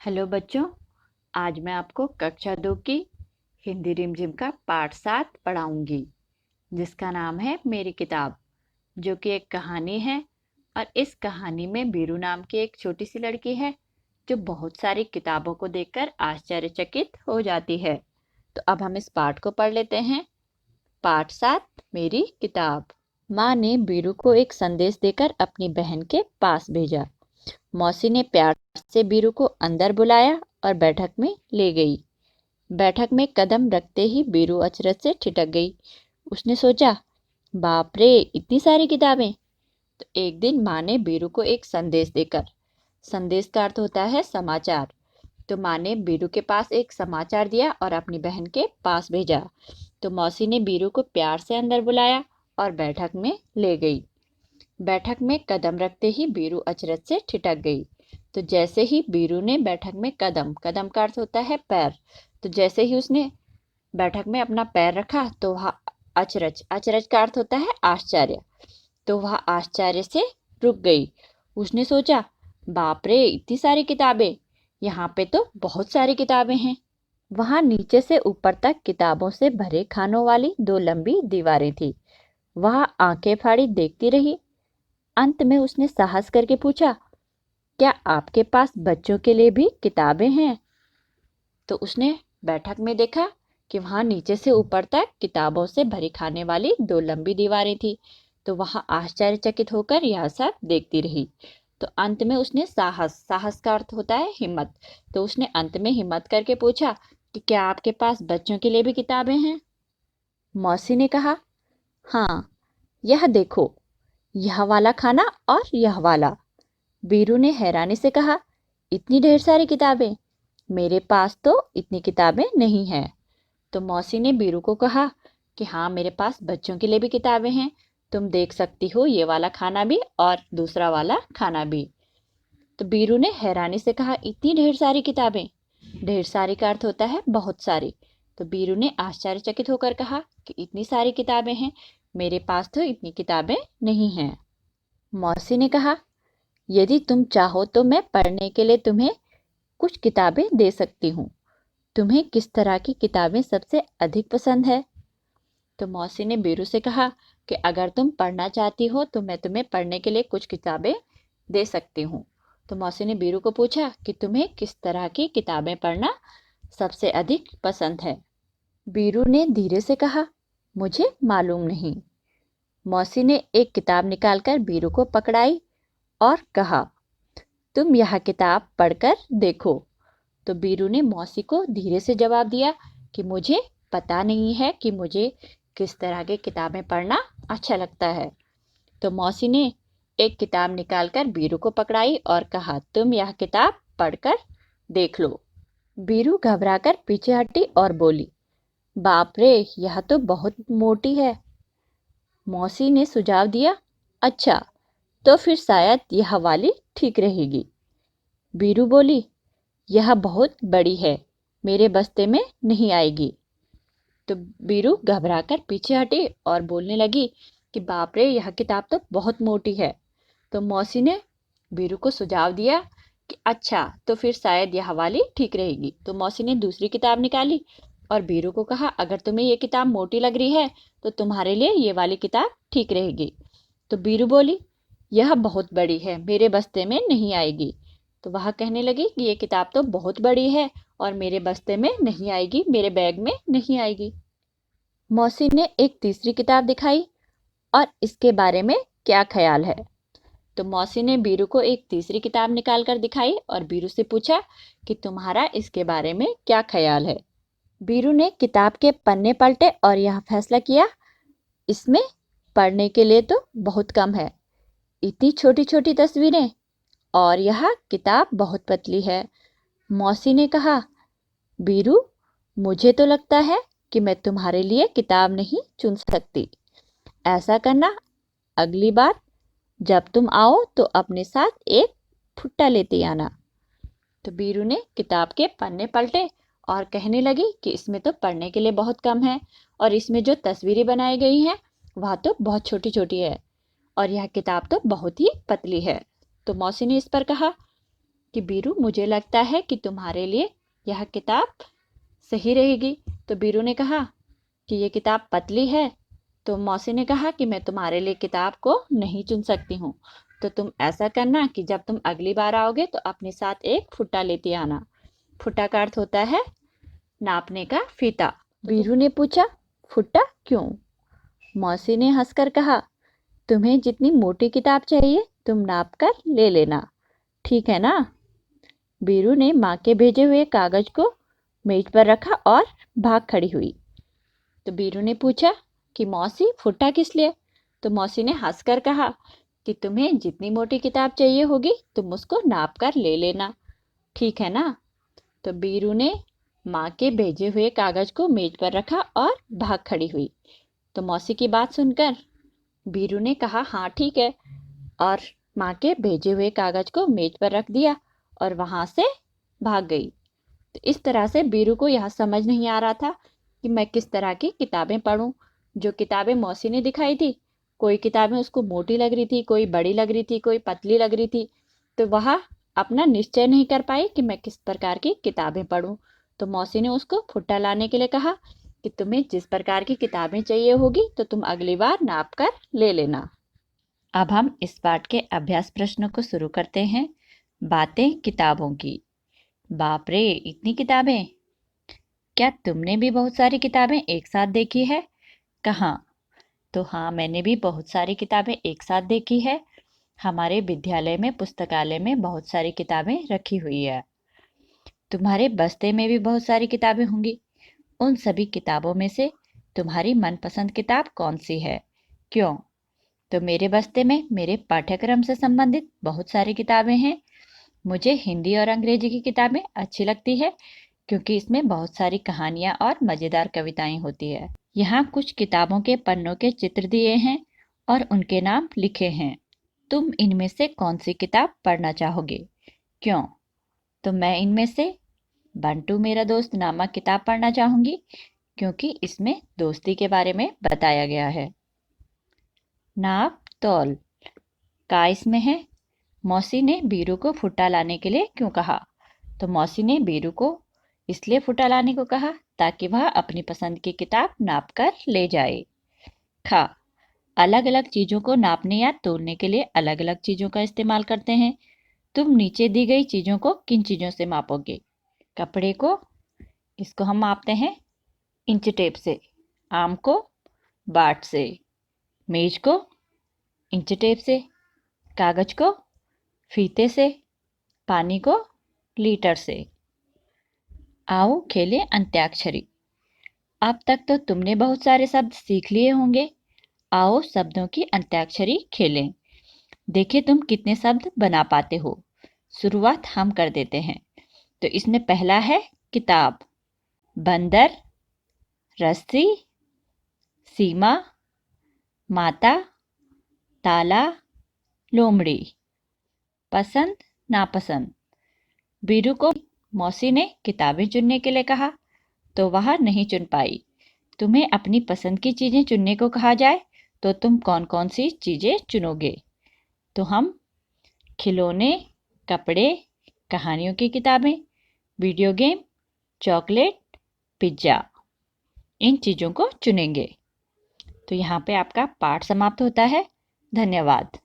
Hello बच्चों, आज मैं आपको कक्षा 2 की हिंदी रिमझिम का पाठ 7 पढ़ाऊंगी, जिसका नाम है मेरी किताब, जो कि एक कहानी है। और इस कहानी में बीरू नाम की एक छोटी सी लड़की है, जो बहुत सारी किताबों को देखकर आश्चर्यचकित हो जाती है। तो अब हम इस पाठ को पढ़ लेते हैं। पाठ 7, मेरी किताब। माँ ने बीरू को एक संदेश देकर अपनी बहन के पास भेजा। मौसी ने प्यार से बीरू को अंदर बुलाया और बैठक में ले गई। बैठक में कदम रखते ही बीरू अचरज से ठिठक गई। उसने सोचा, बाप रे, इतनी सारी किताबें। तो एक दिन माँ ने बीरू को एक संदेश देकर, संदेश का अर्थ होता है समाचार, तो माँ ने बीरू के पास एक समाचार दिया और अपनी बहन के पास भेजा। तो मौसी ने बीरू को प्यार से अंदर बुलाया और बैठक में ले गई। बैठक में कदम रखते ही बीरू अचरज से ठिठक गई। तो जैसे ही बीरू ने बैठक में कदम, कदम का अर्थ होता है पैर, तो जैसे ही उसने बैठक में अपना पैर रखा तो वह अचरज, अचरज का अर्थ होता है आश्चर्य, तो वह आश्चर्य से रुक गई। उसने सोचा, बाप रे, इतनी सारी किताबें, यहाँ पे तो बहुत सारी किताबें हैं। वहां नीचे से ऊपर तक किताबों से भरे खानों वाली 2 लंबी दीवारें थी। वह आंखें फाड़ी देखती रही। अंत में उसने साहस करके पूछा, क्या आपके पास बच्चों के लिए भी किताबें हैं? तो उसने बैठक में देखा कि वहां नीचे से ऊपर तक किताबों से भरी खाने वाली 2 लंबी दीवारें थी। तो वहां आश्चर्यचकित होकर यह सब देखती रही। तो अंत में उसने साहस, साहस का अर्थ होता है हिम्मत, तो उसने अंत में हिम्मत करके पूछा कि क्या आपके पास बच्चों के लिए भी किताबें हैं? मौसी ने कहा, हाँ, यह देखो, यह वाला खाना और यह वाला। बीरू ने हैरानी से कहा, इतनी ढेर सारी किताबें, मेरे पास तो इतनी किताबें नहीं हैं। तो मौसी ने बीरू को कहा कि हाँ, मेरे पास बच्चों के लिए भी किताबें हैं, तुम देख सकती हो, ये वाला खाना भी और दूसरा वाला खाना भी। तो बीरू ने हैरानी से कहा, इतनी ढेर सारी किताबें? ढेर सारी का अर्थ होता है बहुत सारी। तो बीरू ने आश्चर्यचकित होकर कहा कि इतनी सारी किताबें हैं, मेरे पास तो इतनी किताबें नहीं हैं। मौसी ने कहा, यदि तुम चाहो तो मैं पढ़ने के लिए तुम्हें कुछ किताबें दे सकती हूँ। तुम्हें किस तरह की किताबें सबसे अधिक पसंद है? तो मौसी ने बीरू से कहा कि अगर तुम पढ़ना चाहती हो तो मैं तुम्हें पढ़ने के लिए कुछ किताबें दे सकती हूँ। तो मौसी ने बीरू को पूछा कि तुम्हें किस तरह की किताबें पढ़ना सबसे अधिक पसंद है? बीरू ने धीरे से कहा, मुझे मालूम नहीं। मौसी ने एक किताब निकालकर बीरू को पकड़ाई और कहा, तुम यह किताब पढ़कर देखो। तो बीरू ने मौसी को धीरे से जवाब दिया कि मुझे पता नहीं है कि मुझे किस तरह की किताबें पढ़ना अच्छा लगता है। तो मौसी ने एक किताब निकालकर बीरू को पकड़ाई और कहा, तुम यह किताब पढ़कर देख लो। बीरू घबराकर पीछे हटी और बोली, बाप रे, यह तो बहुत मोटी है। मौसी ने सुझाव दिया, अच्छा, तो फिर शायद यह वाली ठीक रहेगी। बीरू बोली, यह बहुत बड़ी है, मेरे बस्ते में नहीं आएगी। तो बीरू घबराकर पीछे हटी और बोलने लगी कि बाप रे, यह किताब तो बहुत मोटी है। तो मौसी ने बीरू को सुझाव दिया कि अच्छा, तो फिर शायद यह वाली ठीक रहेगी। तो मौसी ने दूसरी किताब निकाली और बीरू को कहा, अगर तुम्हें ये किताब मोटी लग रही है तो तुम्हारे लिए ये वाली किताब ठीक रहेगी। तो बीरू बोली, यह बहुत बड़ी है, मेरे बस्ते में नहीं आएगी। तो वह कहने लगी कि ये किताब तो बहुत बड़ी है और मेरे बस्ते में नहीं आएगी, मेरे बैग में नहीं आएगी। मौसी ने एक तीसरी किताब दिखाई और इसके बारे में क्या ख्याल है? तो मौसी ने बीरू को एक तीसरी किताब निकाल कर दिखाई और बीरू से पूछा कि तुम्हारा इसके बारे में क्या ख्याल है? बीरू ने किताब के पन्ने पलटे और यह फैसला किया, इसमें पढ़ने के लिए तो बहुत कम है, इतनी छोटी छोटी तस्वीरें, और यह किताब बहुत पतली है। मौसी ने कहा, बीरू, मुझे तो लगता है कि मैं तुम्हारे लिए किताब नहीं चुन सकती। ऐसा करना, अगली बार जब तुम आओ तो अपने साथ एक फुट्टा लेती आना। तो बीरू ने किताब के पन्ने पलटे और कहने लगी कि इसमें तो पढ़ने के लिए बहुत कम है और इसमें जो तस्वीरें बनाई गई हैं वह तो बहुत छोटी छोटी है और यह किताब तो बहुत ही पतली है। तो मौसी ने इस पर कहा, कि बीरू, मुझे लगता है कि तुम्हारे लिए यह किताब सही रहेगी। तो बीरू ने कहा कि ये किताब पतली है। तो मौसी ने कहा कि मैं तुम्हारे लिए किताब को नहीं चुन सकती हूँ। तो तुम ऐसा करना कि जब तुम अगली बार आओगे तो अपने साथ एक फुट्टा लेती आना। फुट्टा का अर्थ होता है नापने का फीता। बीरू ने पूछा, फुट्टा क्यों? मौसी ने हंसकर कहा, तुम्हें जितनी मोटी किताब चाहिए तुम नाप कर ले लेना, ठीक है ना? बीरू ने माँ के भेजे हुए कागज को मेज पर रखा और भाग खड़ी हुई। तो बीरू ने पूछा कि मौसी, फुट्टा किस लिए? तो मौसी ने हंसकर कहा कि तुम्हें जितनी मोटी किताब चाहिए होगी तुम उसको नाप कर ले लेना, ठीक है ना? तो बीरू ने माँ के भेजे हुए कागज को मेज पर रखा और भाग खड़ी हुई। तो मौसी की बात सुनकर बीरू ने कहा, हाँ ठीक है, और माँ के भेजे हुए कागज को मेज पर रख दिया और वहां से भाग गई। तो इस तरह से बीरू को यह समझ नहीं आ रहा था कि मैं किस तरह की किताबें पढूं। जो किताबें मौसी ने दिखाई थी, कोई किताबें उसको मोटी लग रही थी, कोई बड़ी लग रही थी, कोई पतली लग रही थी। तो वह अपना निश्चय नहीं कर पाई कि मैं किस प्रकार की किताबें पढूं। तो मौसी ने उसको फुट्टा लाने के लिए कहा कि तुम्हें जिस प्रकार की किताबें चाहिए होगी तो तुम अगली बार नाप कर ले लेना। अब हम इस पाठ के अभ्यास प्रश्नों को शुरू करते हैं। बातें किताबों की। बाप रे, इतनी किताबें! क्या तुमने भी बहुत सारी किताबें एक साथ देखी है? कहाँ? तो हाँ, मैंने भी बहुत सारी किताबें एक साथ देखी है। हमारे विद्यालय में पुस्तकालय में बहुत सारी किताबें रखी हुई है। तुम्हारे बस्ते में भी बहुत सारी किताबें होंगी। उन सभी किताबों में से तुम्हारी मनपसंद किताब कौन सी है? क्यों? तो मेरे बस्ते में मेरे पाठ्यक्रम से संबंधित बहुत सारी किताबें हैं। मुझे हिंदी और अंग्रेजी की किताबें अच्छी लगती है क्योंकि इसमें बहुत सारी कहानियाँ और मज़ेदार कविताएं होती है। यहाँ कुछ किताबों के पन्नों के चित्र दिए हैं और उनके नाम लिखे हैं। तुम इनमें से कौन सी किताब पढ़ना चाहोगे? क्यों? तो मैं इनमें से बंटू मेरा दोस्त नामक किताब पढ़ना चाहूंगी क्योंकि इसमें दोस्ती के बारे में बताया गया है। नाप तौल का इसमें है। मौसी ने बीरू को फुट्टा लाने के लिए क्यों कहा? तो मौसी ने बीरू को इसलिए फुट्टा लाने को कहा ताकि वह अपनी पसंद की किताब नाप कर ले जाए। खा अलग अलग चीजों को नापने या तोलने के लिए अलग अलग चीजों का इस्तेमाल करते हैं। तुम नीचे दी गई चीजों को किन चीजों से मापोगे? कपड़े को, इसको हम मापते हैं इंच टेप से। आम को बाट से। मेज को इंच टेप से। कागज को फीते से। पानी को लीटर से। आओ खेलें अंत्याक्षरी। अब तक तो तुमने बहुत सारे शब्द सीख लिए होंगे। आओ शब्दों की अंत्याक्षरी खेलें। देखें तुम कितने शब्द बना पाते हो। शुरुआत हम कर देते हैं। तो इसमें पहला है किताब, बंदर, रस्सी, सीमा, माता, ताला, लोमड़ी। पसंद नापसंद। बीरू को मौसी ने किताबें चुनने के लिए कहा तो वह नहीं चुन पाई। तुम्हें अपनी पसंद की चीज़ें चुनने को कहा जाए तो तुम कौन कौन सी चीज़ें चुनोगे? तो हम खिलौने, कपड़े, कहानियों की किताबें, वीडियो गेम, चॉकलेट, पिज्ज़ा, इन चीज़ों को चुनेंगे। तो यहाँ पे आपका पाठ समाप्त होता है। धन्यवाद।